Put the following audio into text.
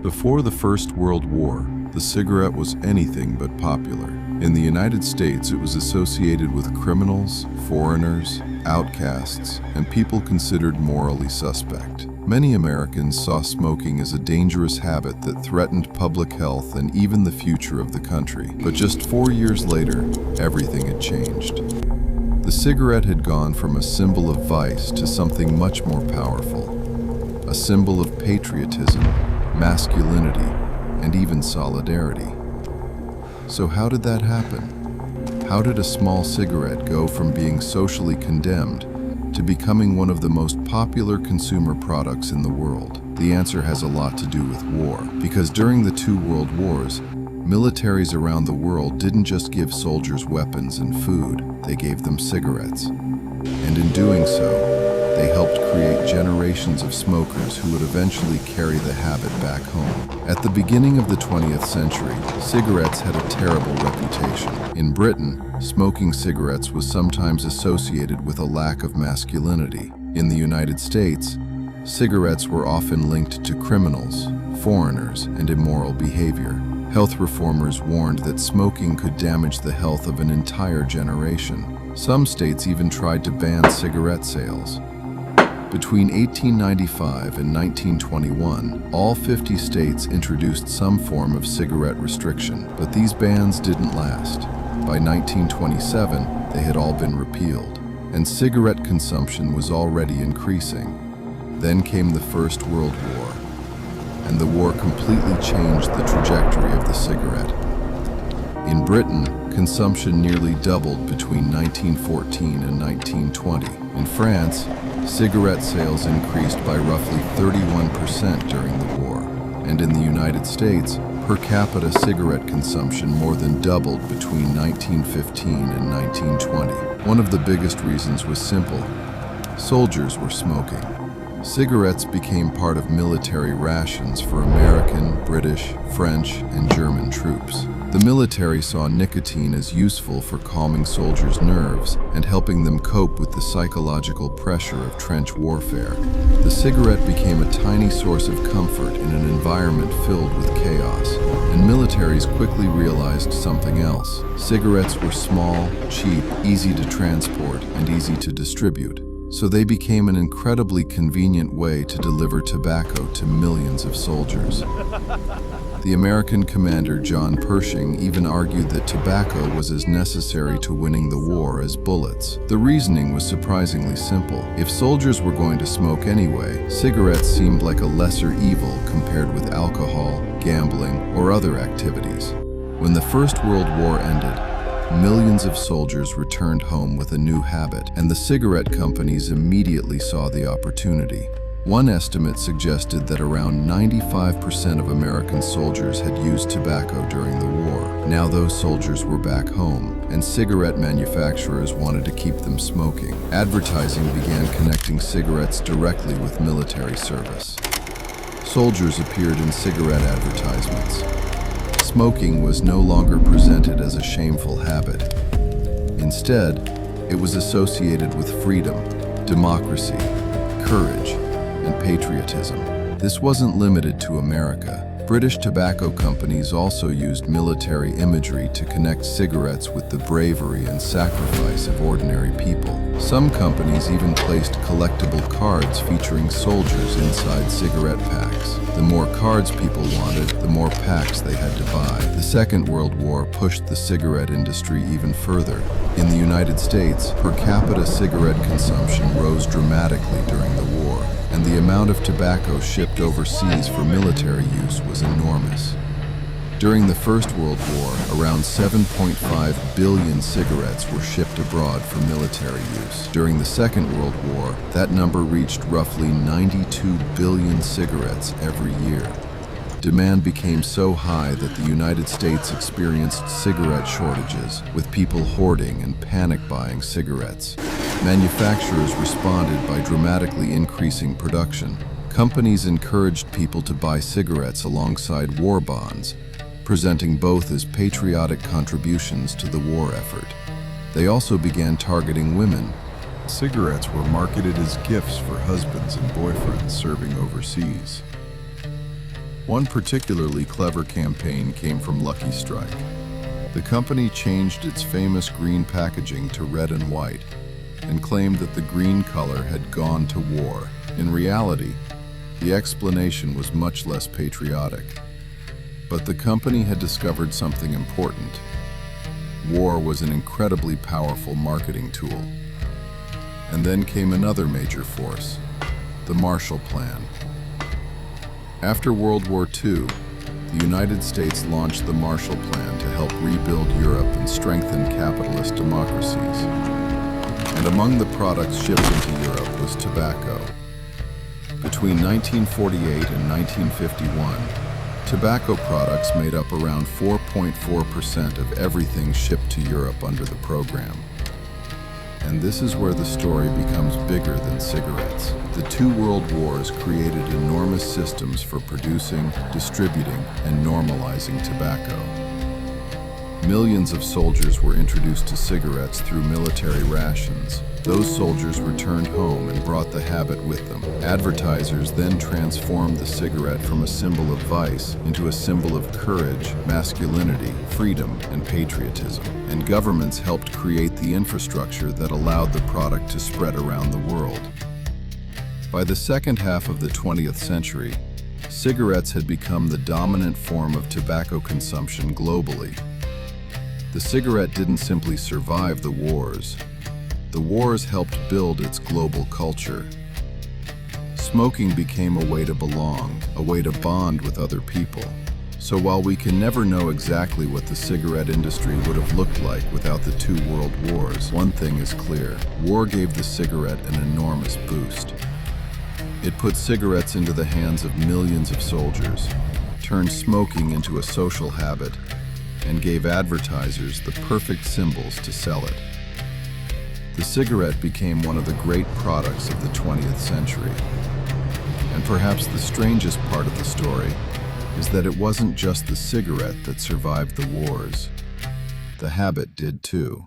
Before the First World War, the cigarette was anything but popular. In the United States, it was associated with criminals, foreigners, outcasts, and people considered morally suspect. Many Americans saw smoking as a dangerous habit that threatened public health and even the future of the country. But just 4 years later, everything had changed. The cigarette had gone from a symbol of vice to something much more powerful, a symbol of patriotism, masculinity, and even solidarity. So how did that happen? How did a small cigarette go from being socially condemned to becoming one of the most popular consumer products in the world? The answer has a lot to do with war, because during the 2 world wars, militaries around the world didn't just give soldiers weapons and food, they gave them cigarettes. And in doing so, they helped create generations of smokers who would eventually carry the habit back home. At the beginning of the 20th century, cigarettes had a terrible reputation. In Britain, smoking cigarettes was sometimes associated with a lack of masculinity. In the United States, cigarettes were often linked to criminals, foreigners, and immoral behavior. Health reformers warned that smoking could damage the health of an entire generation. Some states even tried to ban cigarette sales. Between 1895 and 1921, all 50 states introduced some form of cigarette restriction, but these bans didn't last. By 1927, they had all been repealed, and cigarette consumption was already increasing. Then came the First World War, and the war completely changed the trajectory of the cigarette. In Britain, consumption nearly doubled between 1914 and 1920. In France, cigarette sales increased by roughly 31% during the war. And in the United States, per capita cigarette consumption more than doubled between 1915 and 1920. One of the biggest reasons was simple: soldiers were smoking. Cigarettes became part of military rations for American, British, French, and German troops. The military saw nicotine as useful for calming soldiers' nerves and helping them cope with the psychological pressure of trench warfare. The cigarette became a tiny source of comfort in an environment filled with chaos, and militaries quickly realized something else. Cigarettes were small, cheap, easy to transport, and easy to distribute. So they became an incredibly convenient way to deliver tobacco to millions of soldiers. The American commander John Pershing even argued that tobacco was as necessary to winning the war as bullets. The reasoning was surprisingly simple. If soldiers were going to smoke anyway, cigarettes seemed like a lesser evil compared with alcohol, gambling, or other activities. When the First World War ended, millions of soldiers returned home with a new habit, and the cigarette companies immediately saw the opportunity. One estimate suggested that around 95% of American soldiers had used tobacco during the war. Now those soldiers were back home, and cigarette manufacturers wanted to keep them smoking. Advertising began connecting cigarettes directly with military service. Soldiers appeared in cigarette advertisements. Smoking was no longer presented as a shameful habit. Instead, it was associated with freedom, democracy, courage, and patriotism. This wasn't limited to America. British tobacco companies also used military imagery to connect cigarettes with the bravery and sacrifice of ordinary people. Some companies even placed collectible cards featuring soldiers inside cigarette packs. The more cards people wanted, the more packs they had to buy. The Second World War pushed the cigarette industry even further. In the United States, per capita cigarette consumption rose dramatically during the war, and the amount of tobacco shipped overseas for military use was enormous. During the First World War, around 7.5 billion cigarettes were shipped abroad for military use. During the Second World War, that number reached roughly 92 billion cigarettes every year. Demand became so high that the United States experienced cigarette shortages, with people hoarding and panic buying cigarettes. Manufacturers responded by dramatically increasing production. Companies encouraged people to buy cigarettes alongside war bonds, presenting both as patriotic contributions to the war effort. They also began targeting women. Cigarettes were marketed as gifts for husbands and boyfriends serving overseas. One particularly clever campaign came from Lucky Strike. The company changed its famous green packaging to red and white and claimed that the green color had gone to war. In reality, the explanation was much less patriotic. But the company had discovered something important. War was an incredibly powerful marketing tool. And then came another major force, the Marshall Plan. After World War II, the United States launched the Marshall Plan to help rebuild Europe and strengthen capitalist democracies. And among the products shipped into Europe was tobacco. Between 1948 and 1951, tobacco products made up around 4.4% of everything shipped to Europe under the program. And this is where the story becomes bigger than cigarettes. The two world wars created enormous systems for producing, distributing, and normalizing tobacco. Millions of soldiers were introduced to cigarettes through military rations. Those soldiers returned home and brought the habit with them. Advertisers then transformed the cigarette from a symbol of vice into a symbol of courage, masculinity, freedom, and patriotism. And governments helped create the infrastructure that allowed the product to spread around the world. By the second half of the 20th century, cigarettes had become the dominant form of tobacco consumption globally. The cigarette didn't simply survive the wars. The wars helped build its global culture. Smoking became a way to belong, a way to bond with other people. So while we can never know exactly what the cigarette industry would have looked like without the two world wars, one thing is clear: war gave the cigarette an enormous boost. It put cigarettes into the hands of millions of soldiers, turned smoking into a social habit, and gave advertisers the perfect symbols to sell it. The cigarette became one of the great products of the 20th century. And perhaps the strangest part of the story is that it wasn't just the cigarette that survived the wars. The habit did too.